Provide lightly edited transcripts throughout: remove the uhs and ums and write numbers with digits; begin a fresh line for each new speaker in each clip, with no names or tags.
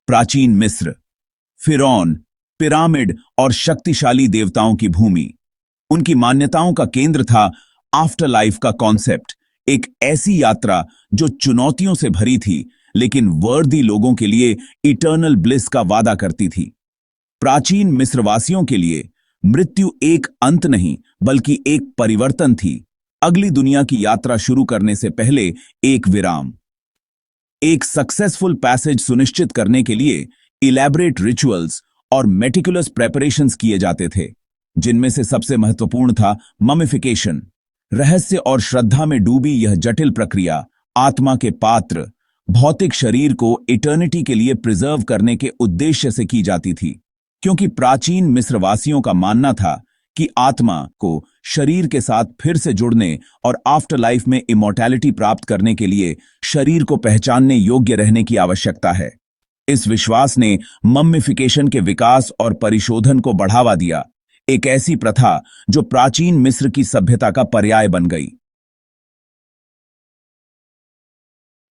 प्राचीन मिस्र, फिरौन, पिरामिड और शक्तिशाली देवताओं की भूमि। उनकी मान्यताओं का केंद्र था आफ्टर लाइफ का कॉन्सेप्ट, एक ऐसी यात्रा जो चुनौतियों से भरी थी लेकिन वर्दी लोगों के लिए इटर्नल ब्लिस का वादा करती थी। प्राचीन मिस्रवासियों के लिए मृत्यु एक अंत नहीं बल्कि एक परिवर्तन थी, अगली दुनिया की यात्रा शुरू करने से पहले एक विराम। एक सक्सेसफुल पैसेज सुनिश्चित करने के लिए इलैबोरेट रिचुअल्स और मेटिकुलस प्रेपरेशंस किए जाते थे, जिनमें से सबसे महत्वपूर्ण था ममिफिकेशन। रहस्य और श्रद्धा में डूबी यह जटिल प्रक्रिया आत्मा के पात्र भौतिक शरीर को इटर्निटी के लिए प्रिजर्व करने के उद्देश्य से की जाती थी, क्योंकि प्राचीन मिस्रवासियों का मानना था कि आत्मा को शरीर के साथ फिर से जुड़ने और आफ्टर लाइफ में इमॉर्टैलिटी प्राप्त करने के लिए शरीर को पहचानने योग्य रहने की आवश्यकता है। इस विश्वास ने मम्मिफिकेशन के विकास और परिशोधन को बढ़ावा दिया, एक ऐसी प्रथा जो प्राचीन मिस्र की सभ्यता का पर्याय बन गई।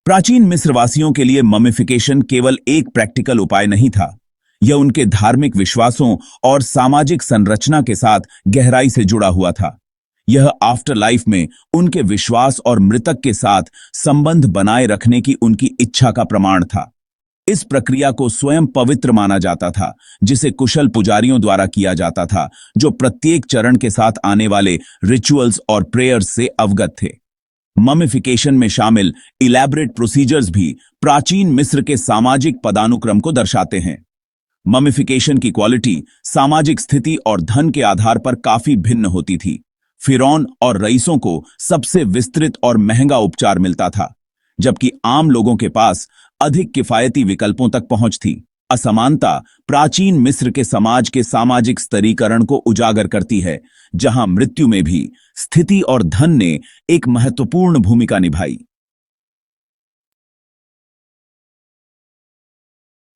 प्राचीन मिस्रवासियों के लिए ममिफिकेशन केवल एक प्रैक्टिकल उपाय नहीं था, यह उनके धार्मिक विश्वासों और सामाजिक संरचना के साथ गहराई से जुड़ा हुआ था। यह आफ्टर लाइफ में उनके विश्वास और मृतक के साथ संबंध बनाए रखने की उनकी इच्छा का प्रमाण था। इस प्रक्रिया को स्वयं पवित्र माना जाता था, जिसे कुशल पुजारियों द्वारा किया जाता था, जो प्रत्येक चरण के साथ आने वाले रिचुअल्स और प्रेयर्स से अवगत थे। ममिफिकेशन में शामिल इलैबोरेट प्रोसीजर्स भी प्राचीन मिस्र के सामाजिक पदानुक्रम को दर्शाते हैं। ममिफिकेशन की क्वालिटी सामाजिक स्थिति और धन के आधार पर काफी भिन्न होती थी। फिरौन और रईसों को सबसे विस्तृत और महंगा उपचार मिलता था, जबकि आम लोगों के पास अधिक किफायती विकल्पों तक पहुंच थी। असमानता प्राचीन मिस्र के समाज के सामाजिक स्तरीकरण को उजागर करती है, जहां मृत्यु में भी स्थिति और धन ने एक महत्वपूर्ण भूमिका निभाई।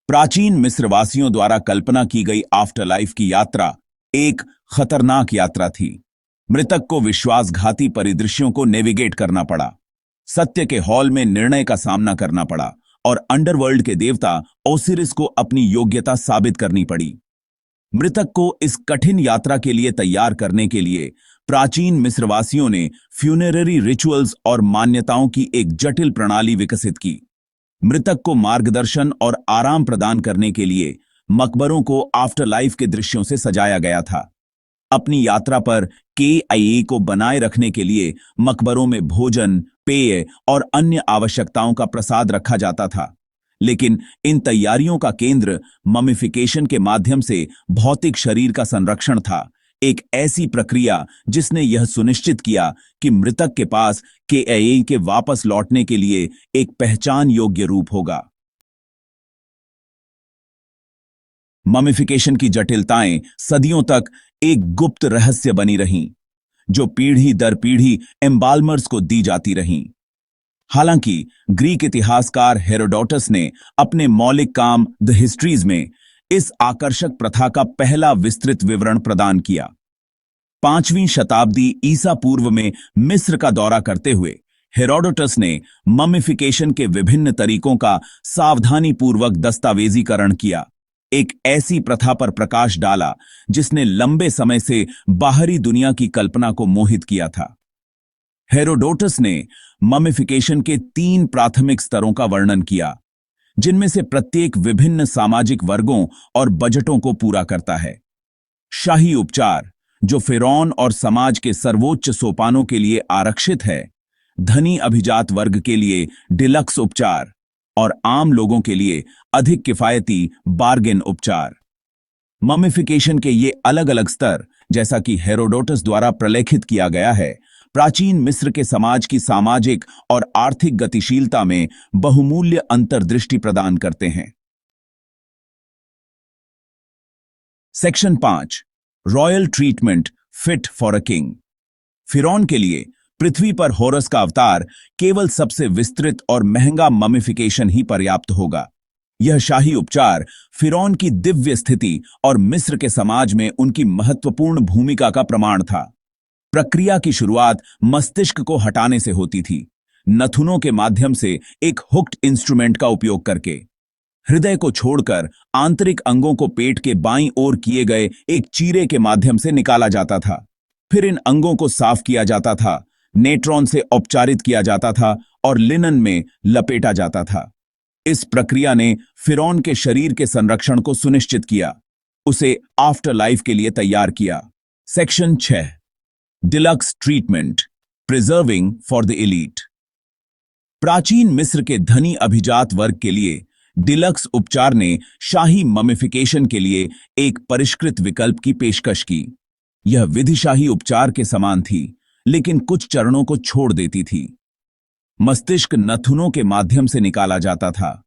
प्राचीन मिस्रवासियों द्वारा कल्पना की गई आफ्टर लाइफ की यात्रा एक खतरनाक यात्रा थी। मृतक को विश्वासघाती परिदृश्यों को नेविगेट करना पड़ा, सत्य के हॉल में निर्णय का सामना करना पड़ा और अंडरवर्ल्ड के देवता ओसिरिस को अपनी योग्यता साबित करनी पड़ी। मृतक को इस कठिन यात्रा के लिए तैयार करने के लिए प्राचीन मिस्रवासियों ने फ्यूनेररी रिचुअल्स और मान्यताओं की एक जटिल प्रणाली विकसित की। मृतक को मार्गदर्शन और आराम प्रदान करने के लिए मकबरों को आफ्टर लाइफ के दृश्यों से सजाया गया था। अपनी यात्रा पर KIA को बनाए रखने के लिए मकबरों में भोजन, पेय और अन्य आवश्यकताओं का प्रसाद रखा जाता था, लेकिन इन तैयारियों का केंद्र ममिफिकेशन के माध्यम से भौतिक शरीर का संरक्षण था, एक ऐसी प्रक्रिया जिसने यह सुनिश्चित किया कि मृतक के पास KIA के वापस लौटने के लिए एक पहचान योग्य रूप होगा। ममिफिकेशन की जटिलताएं सदियों तक एक गुप्त रहस्य बनी रहीं, जो पीढ़ी दर पीढ़ी एम्बाल्मर्स को दी जाती रहीं। हालांकि ग्रीक इतिहासकार हेरोडोटस ने अपने मौलिक काम द हिस्ट्रीज में इस आकर्षक प्रथा का पहला विस्तृत विवरण प्रदान किया। 5वीं शताब्दी ईसा पूर्व में मिस्र का दौरा करते हुए हेरोडोटस ने ममिफिकेशन के विभिन्न तरीकों का सावधानीपूर्वक दस्तावेजीकरण किया, एक ऐसी प्रथा पर प्रकाश डाला जिसने लंबे समय से बाहरी दुनिया की कल्पना को मोहित किया था। हेरोडोटस ने ममिफिकेशन के 3 प्राथमिक स्तरों का वर्णन किया, जिनमें से प्रत्येक विभिन्न सामाजिक वर्गों और बजटों को पूरा करता है। शाही उपचार, जो फिरौन और समाज के सर्वोच्च सोपानों के लिए आरक्षित है, धनी अभिजात वर्ग के लिए डिलक्स उपचार और आम लोगों के लिए अधिक किफायती बार्गेन उपचार। ममिफिकेशन के ये अलग अलग स्तर, जैसा कि हेरोडोटस द्वारा प्रलेखित किया गया है, प्राचीन मिस्र के समाज की सामाजिक और आर्थिक गतिशीलता में बहुमूल्य अंतर्दृष्टि प्रदान करते हैं। Section 5, royal treatment fit for a king. फिरौन के लिए पृथ्वी पर होरस का अवतार केवल सबसे विस्तृत और महंगा ममिफिकेशन ही पर्याप्त होगा। यह शाही उपचार फिरौन की दिव्य स्थिति और मिस्र के समाज में उनकी महत्वपूर्ण भूमिका का प्रमाण था। प्रक्रिया की शुरुआत मस्तिष्क को हटाने से होती थी, नथुनों के माध्यम से एक हुक्ड इंस्ट्रूमेंट का उपयोग करके। हृदय को छोड़कर आंतरिक अंगों को पेट के बाईं ओर किए गए एक चीरे के माध्यम से निकाला जाता था। फिर इन अंगों को साफ किया जाता था, नेट्रॉन से उपचारित किया जाता था और लिनन में लपेटा जाता था। इस प्रक्रिया ने फिरौन के शरीर के संरक्षण को सुनिश्चित किया, उसे आफ्टर लाइफ के लिए तैयार किया। Section 6, deluxe treatment, preserving for the elite. प्राचीन मिस्र के धनी अभिजात वर्ग के लिए डिलक्स उपचार ने शाही ममिफिकेशन के लिए एक परिष्कृत विकल्प की पेशकश की। यह विधिशाही उपचार के समान थी, लेकिन कुछ चरणों को छोड़ देती थी। मस्तिष्क नथुनों के माध्यम से निकाला जाता था।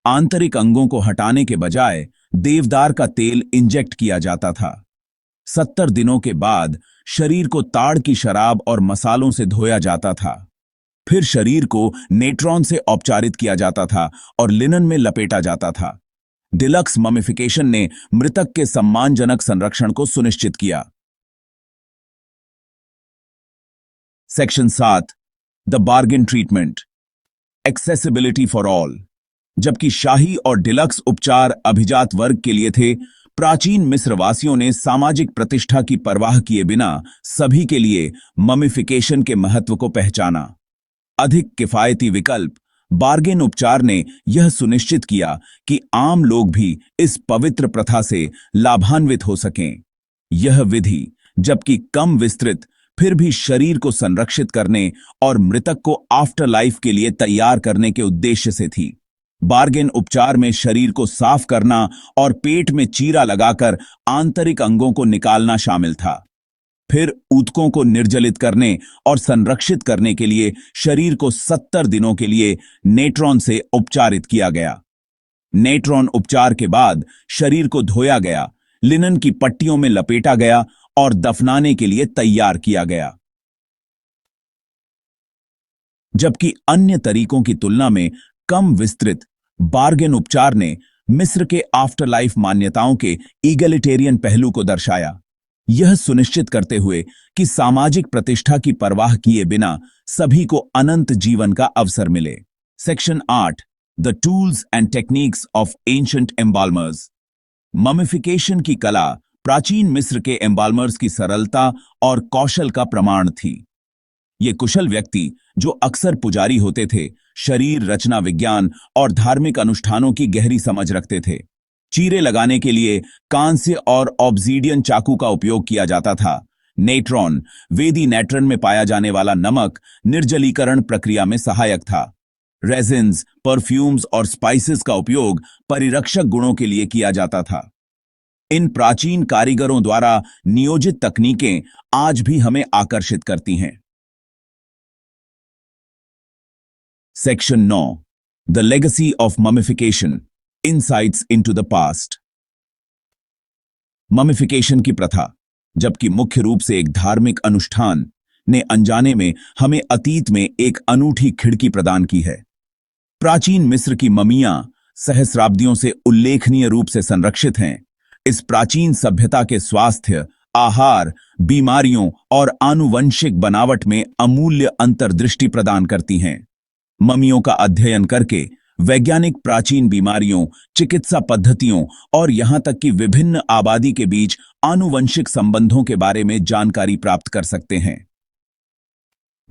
आंतरिक अंगों को हटाने के बजाय देवदार का तेल इंजेक्ट किया जाता था। 70 दिनों के बाद शरीर को ताड़ की शराब और मसालों से धोया जाता था। फिर शरीर को नेट्रॉन से औपचारित किया जाता था और लिनन में लपेटा जाता था। डिलक्स ममिफिकेशन ने मृतक के सम्मानजनक संरक्षण को सुनिश्चित किया। Section 7, the bargain treatment, accessibility for all. जबकि शाही और डिलक्स उपचार अभिजात वर्ग के लिए थे, प्राचीन मिस्रवासियों ने सामाजिक प्रतिष्ठा की परवाह किए बिना सभी के लिए ममिफिकेशन के महत्व को पहचाना। अधिक किफायती विकल्प बार्गेन उपचार ने यह सुनिश्चित किया कि आम लोग भी इस पवित्र प्रथा से लाभान्वित हो सकें। यह विधि, जबकि कम विस्तृत, फिर भी शरीर को संरक्षित करने और मृतक को आफ्टर लाइफ के लिए तैयार करने के उद्देश्य से थी। बार्गेन उपचार में शरीर को साफ करना और पेट में चीरा लगाकर आंतरिक अंगों को निकालना शामिल था। फिर ऊतकों को निर्जलित करने और संरक्षित करने के लिए शरीर को 70 दिनों के लिए नेट्रॉन से उपचारित किया गया। नेट्रॉन उपचार के बाद शरीर को धोया गया, लिनन की पट्टियों में लपेटा गया और दफनाने के लिए तैयार किया गया। जबकि अन्य तरीकों की तुलना में कम विस्तृत, बार्गेन उपचार ने मिस्र के आफ्टर लाइफ मान्यताओं के ईगलिटेरियन पहलू को दर्शाया, यह सुनिश्चित करते हुए कि सामाजिक प्रतिष्ठा की परवाह किए बिना सभी को अनंत जीवन का अवसर मिले। Section 8, the tools and techniques of ancient embalmers. Mummification की कला प्राचीन मिस्र के एम्बाल्मर्स की सरलता और कौशल का प्रमाण थी। ये कुशल व्यक्ति, जो अक्सर पुजारी होते थे, शरीर रचना विज्ञान और धार्मिक अनुष्ठानों की गहरी समझ रखते थे। चीरे लगाने के लिए कांस्य और ऑब्सीडियन चाकू का उपयोग किया जाता था। नेट्रॉन, वेदी नेट्रन में पाया जाने वाला नमक, निर्जलीकरण प्रक्रिया में सहायक था। रेजिन्स, परफ्यूम्स और स्पाइसेस का उपयोग परिरक्षक गुणों के लिए किया जाता था। इन प्राचीन कारीगरों द्वारा नियोजित तकनीकें आज भी हमें आकर्षित करती हैं। Section 9, the legacy of mummification, insights into the past. Mummification की प्रथा, जबकि मुख्य रूप से एक धार्मिक अनुष्ठान, ने अनजाने में हमें अतीत में एक अनूठी खिड़की प्रदान की है। प्राचीन मिस्र की ममियां सहस्राब्दियों से उल्लेखनीय रूप से संरक्षित हैं। इस प्राचीन सभ्यता के स्वास्थ्य, आहार, बीमारियों और आनुवंशिक बनावट में अमूल्य अंतर्दृष्टि प्रदान करती हैं। ममियों का अध्ययन करके वैज्ञानिक प्राचीन बीमारियों, चिकित्सा पद्धतियों और यहां तक कि विभिन्न आबादी के बीच आनुवंशिक संबंधों के बारे में जानकारी प्राप्त कर सकते हैं।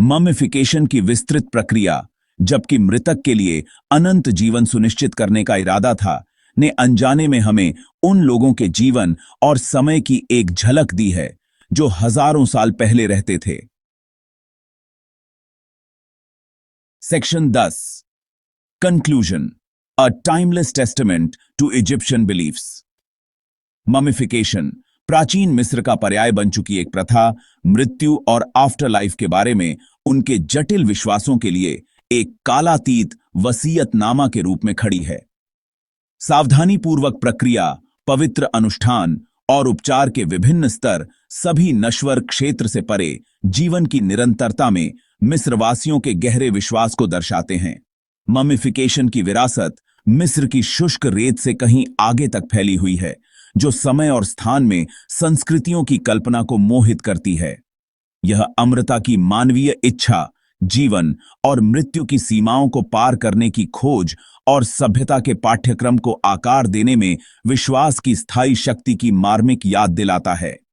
ममिफिकेशन की विस्तृत प्रक्रिया, जबकि मृतक के लिए अनंत जीवन सुनिश्चित करने का इरादा था, ने अनजाने में हमें उन लोगों के जीवन और समय की एक झलक दी है जो हजारों साल पहले रहते थे। Section 10, conclusion, a timeless testament to Egyptian beliefs. Mummification प्राचीन मिस्र का पर्याय बन चुकी एक प्रथा, मृत्यु और आफ्टर लाइफ के बारे में उनके जटिल विश्वासों के लिए एक कालातीत वसीयतनामा के रूप में खड़ी है। सावधानीपूर्वक प्रक्रिया, पवित्र अनुष्ठान और उपचार के विभिन्न स्तर सभी नश्वर क्षेत्र से परे जीवन की निरंतरता में मिस्रवासियों के गहरे विश्वास को दर्शाते हैं। ममिफिकेशन की विरासत मिस्र की शुष्क रेत से कहीं आगे तक फैली हुई है, जो समय और स्थान में संस्कृतियों की कल्पना को मोहित करती है। यह अमरता की मानवीय इच्छा, जीवन और मृत्यु की सीमाओं को पार करने की खोज और सभ्यता के पाठ्यक्रम को आकार देने में विश्वास की स्थायी शक्ति की मार्मिक याद दिलाता है।